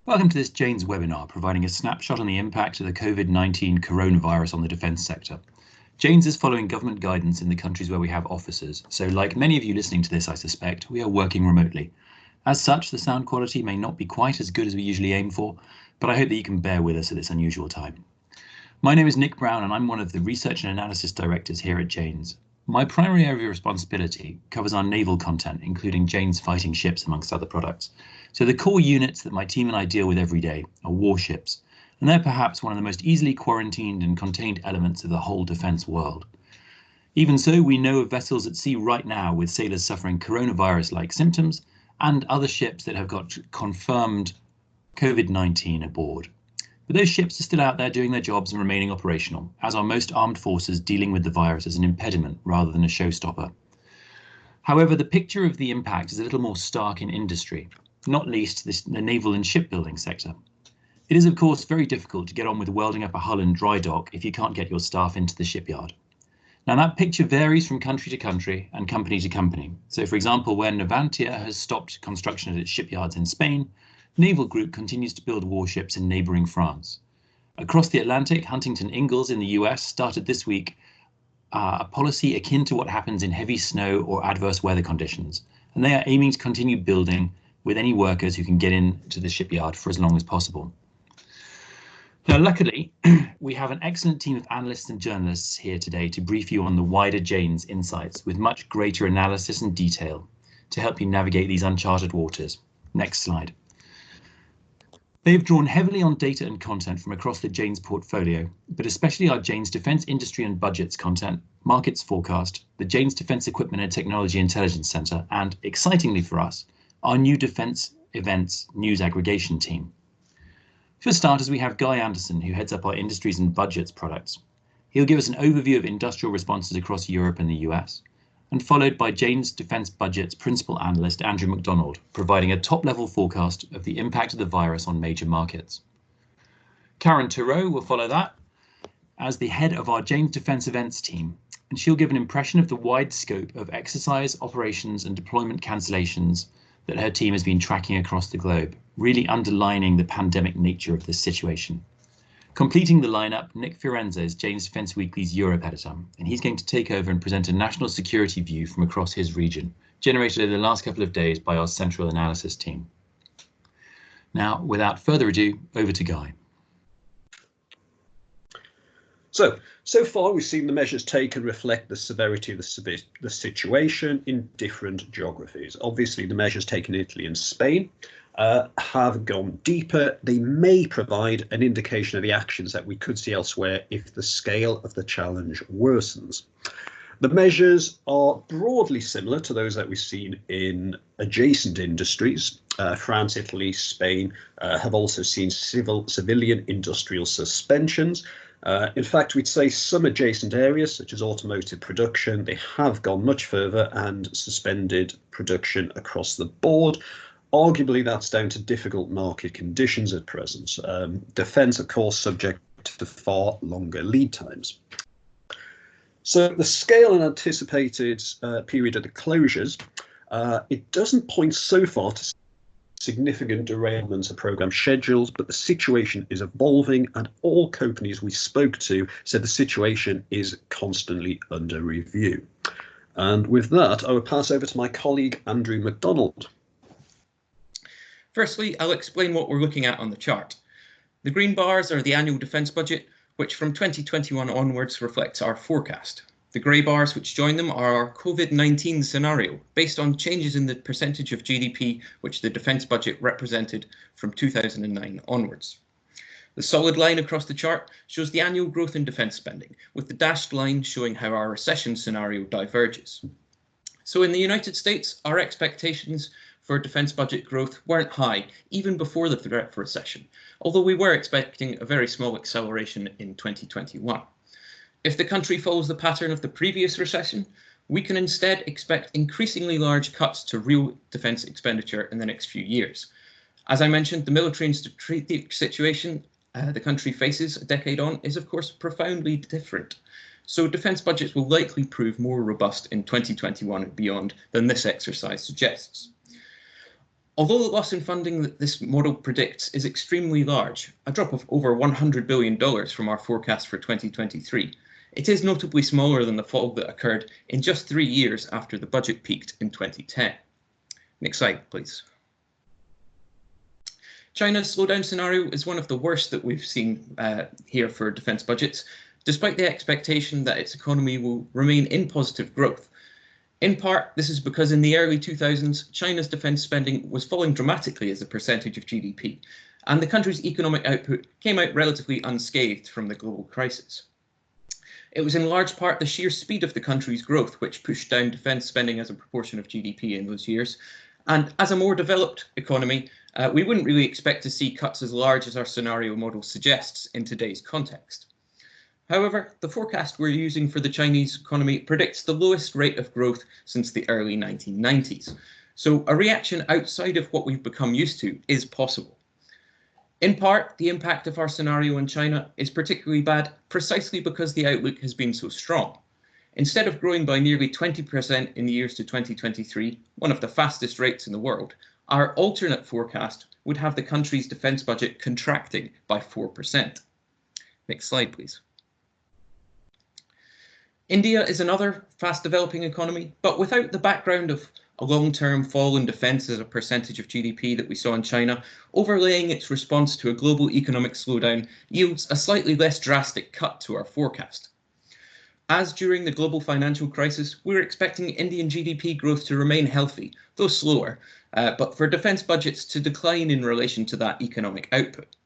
Welcome to this Jane's webinar, providing a snapshot on the impact of the Covid-19 coronavirus on the defence sector. Jane's is following government guidance in the countries where we have offices, so like many of you listening to this, I suspect, we are working remotely. As such, the sound quality may not be quite as good as we usually aim for, but I hope that you can bear with us at this unusual time. My name is Nick Brown and I'm one of the Research and Analysis Directors here at Jane's. My primary area of responsibility covers our naval content, including Jane's fighting ships, amongst other products. So the core units that my team and I deal with every day are warships, and they're perhaps one of the most easily quarantined and contained elements of the whole defence world. Even so, we know of vessels at sea right now with sailors suffering coronavirus-like symptoms and other ships that have got confirmed COVID-19 aboard. But those ships are still out there doing their jobs and remaining operational, as are most armed forces dealing with the virus as an impediment rather than a showstopper. However, the picture of the impact is a little more stark in industry, not least the naval and shipbuilding sector. It is, of course, very difficult to get on with welding up a hull in dry dock if you can't get your staff into the shipyard. Now, that picture varies from country to country and company to company. So, for example, when Navantia has stopped construction at its shipyards in Spain, Naval Group continues to build warships in neighbouring France. Across the Atlantic, Huntington Ingalls in the US started this week a policy akin to what happens in heavy snow or adverse weather conditions, and they are aiming to continue building with any workers who can get into the shipyard for as long as possible. Now, luckily, we have an excellent team of analysts and journalists here today to brief you on the wider Jane's insights with much greater analysis and detail to help you navigate these uncharted waters. Next slide. They have drawn heavily on data and content from across the Jane's portfolio, but especially our Jane's Defence Industry and Budgets content, Markets Forecast, the Jane's Defence Equipment and Technology Intelligence Centre, and, excitingly for us, our new Defence Events News Aggregation team. For starters, we have Guy Anderson, who heads up our Industries and Budgets products. He'll give us an overview of industrial responses across Europe and the US, and followed by Jane's Defence Budget's Principal Analyst, Andrew MacDonald, providing a top-level forecast of the impact of the virus on major markets. Karen Turow will follow that as the head of our Jane's Defence Events team, and she'll give an impression of the wide scope of exercise, operations and deployment cancellations that her team has been tracking across the globe, really underlining the pandemic nature of this situation. Completing the lineup, Nick Fiorenza is Jane's Defence Weekly's Europe editor, and he's going to take over and present a national security view from across his region, generated over the last couple of days by our central analysis team. Now, without further ado, over to Guy. So far we've seen the measures taken reflect the severity of the situation in different geographies. Obviously, the measures taken in Italy and Spain have gone deeper. They may provide an indication of the actions that we could see elsewhere if the scale of the challenge worsens. The measures are broadly similar to those that we've seen in adjacent industries. France, Italy, Spain have also seen civilian industrial suspensions. In fact, we'd say some adjacent areas, such as automotive production, they have gone much further and suspended production across the board. Arguably, that's down to difficult market conditions at present. Defence, of course, subject to far longer lead times. So the scale and anticipated period of the closures, it doesn't point so far to significant derailments of programme schedules, but the situation is evolving and all companies we spoke to said the situation is constantly under review. And with that, I will pass over to my colleague, Andrew MacDonald. Firstly, I'll explain what we're looking at on the chart. The green bars are the annual defence budget, which from 2021 onwards reflects our forecast. The grey bars which join them are our COVID-19 scenario, based on changes in the percentage of GDP which the defence budget represented from 2009 onwards. The solid line across the chart shows the annual growth in defence spending, with the dashed line showing how our recession scenario diverges. So in the United States, our expectations for defence budget growth weren't high, even before the threat of recession, although we were expecting a very small acceleration in 2021. If the country follows the pattern of the previous recession, we can instead expect increasingly large cuts to real defence expenditure in the next few years. As I mentioned, the military and strategic situation the country faces a decade on is, of course, profoundly different. So defence budgets will likely prove more robust in 2021 and beyond than this exercise suggests. Although the loss in funding that this model predicts is extremely large, a drop of over $100 billion from our forecast for 2023, it is notably smaller than the fall that occurred in just 3 years after the budget peaked in 2010. Next slide, please. China's slowdown scenario is one of the worst that we've seen here for defence budgets, despite the expectation that its economy will remain in positive growth. In part, this is because in the early 2000s, China's defence spending was falling dramatically as a percentage of GDP, and the country's economic output came out relatively unscathed from the global crisis. It was in large part the sheer speed of the country's growth which pushed down defence spending as a proportion of GDP in those years, and as a more developed economy, we wouldn't really expect to see cuts as large as our scenario model suggests in today's context. However, the forecast we're using for the Chinese economy predicts the lowest rate of growth since the early 1990s. So a reaction outside of what we've become used to is possible. In part, the impact of our scenario in China is particularly bad precisely because the outlook has been so strong. Instead of growing by nearly 20% in the years to 2023, one of the fastest rates in the world, our alternate forecast would have the country's defence budget contracting by 4%. Next slide, please. India is another fast developing economy, but without the background of a long-term fall in defence as a percentage of GDP that we saw in China, overlaying its response to a global economic slowdown yields a slightly less drastic cut to our forecast. As during the global financial crisis, we're expecting Indian GDP growth to remain healthy, though slower, but for defence budgets to decline in relation to that economic output.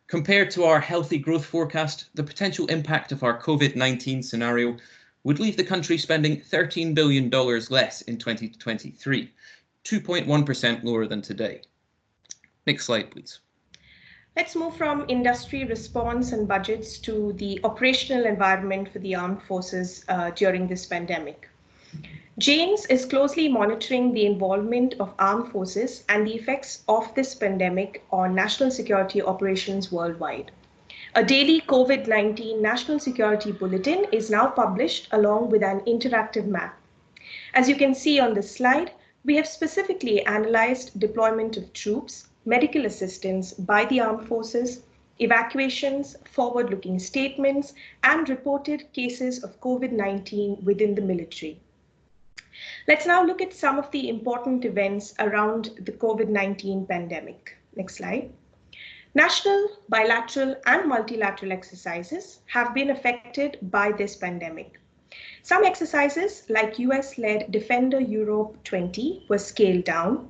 Compared to our healthy growth forecast, the potential impact of our Covid-19 scenario would leave the country spending $13 billion less in 2023, 2.1% lower than today. Next slide, please. Let's move from industry response and budgets to the operational environment for the armed forces during this pandemic. James is closely monitoring the involvement of armed forces and the effects of this pandemic on national security operations worldwide. A daily COVID-19 national security bulletin is now published along with an interactive map. As you can see on this slide, we have specifically analyzed deployment of troops, medical assistance by the armed forces, evacuations, forward-looking statements, and reported cases of COVID-19 within the military. Let's now look at some of the important events around the COVID-19 pandemic. Next slide. National, bilateral, and multilateral exercises have been affected by this pandemic. Some exercises, like US-led Defender Europe 20, were scaled down.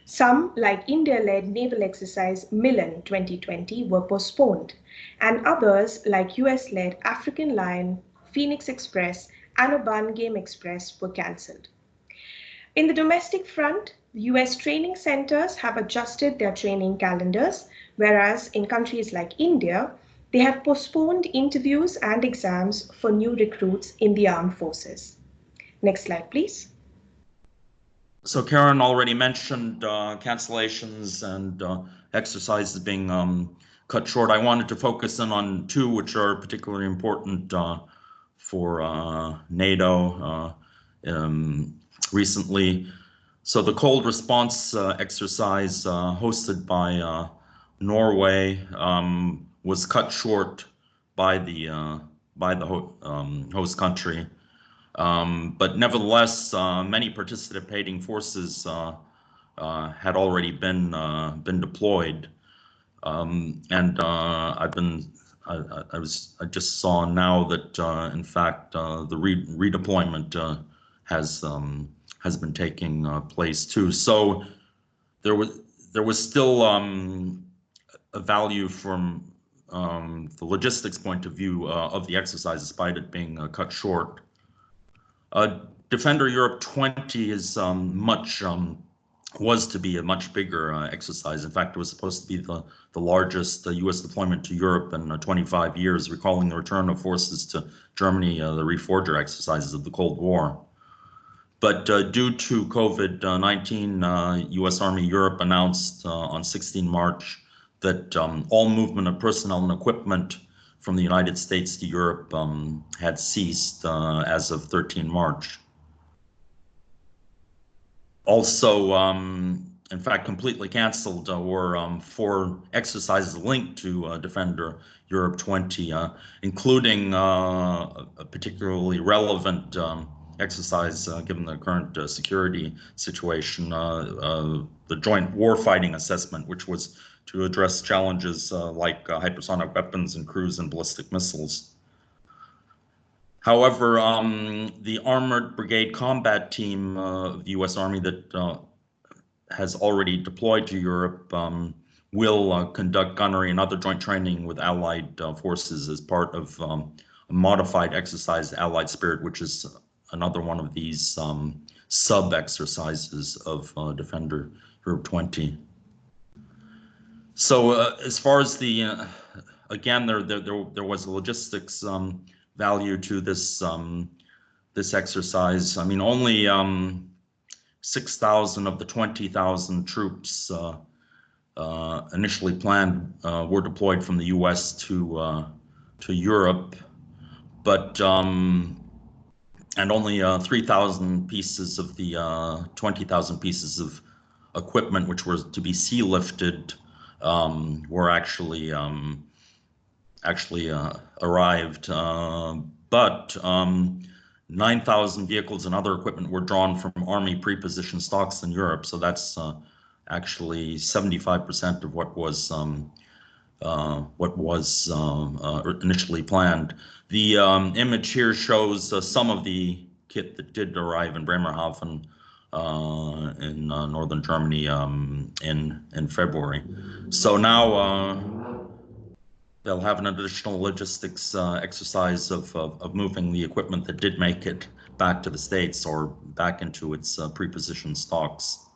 Some, like India-led naval exercise Milan 2020, were postponed. And others, like US-led African Lion, Phoenix Express, and Urban Game Express, were cancelled. In the domestic front, US training centers have adjusted their training calendars, whereas in countries like India, they have postponed interviews and exams for new recruits in the armed forces. Next slide, please. So Karen already mentioned cancellations and exercises being cut short. I wanted to focus in on two which are particularly important for NATO recently. So the cold response exercise hosted by Norway was cut short by the host country, but nevertheless, many participating forces had already been deployed, and I just saw now that in fact the redeployment has been taking place too. So there was still a value from the logistics point of view of the exercise, despite it being cut short. Defender Europe 20 is was to be a much bigger exercise. In fact, it was supposed to be the largest US deployment to Europe in 25 years, recalling the return of forces to Germany, the Reforger exercises of the Cold War. But due to COVID-19, US Army Europe announced on 16 March that all movement of personnel and equipment from the United States to Europe had ceased as of 13 March. Also, in fact, completely canceled were 4 exercises linked to Defender Europe 20, including a particularly relevant exercise given the current security situation, the Joint Warfighting Assessment, which was to address challenges like hypersonic weapons and cruise and ballistic missiles. However, the Armored Brigade Combat Team of the U.S. Army that has already deployed to Europe will conduct gunnery and other joint training with Allied forces as part of a modified exercise, Allied Spirit, which is another one of these sub-exercises of Defender Europe 20. So as far as the, again, there was a logistics value to this this exercise. I mean, only 6,000 of the 20,000 troops initially planned were deployed from the U.S. to Europe, but and only 3,000 pieces of the 20,000 pieces of equipment which were to be sea lifted were actually arrived, but 9,000 vehicles and other equipment were drawn from Army pre-positioned stocks in Europe. So that's actually 75% of what was initially planned. The image here shows some of the kit that did arrive in Bremerhaven in northern Germany in February. So now they'll have an additional logistics exercise of moving the equipment that did make it back to the States or back into its pre-positioned stocks.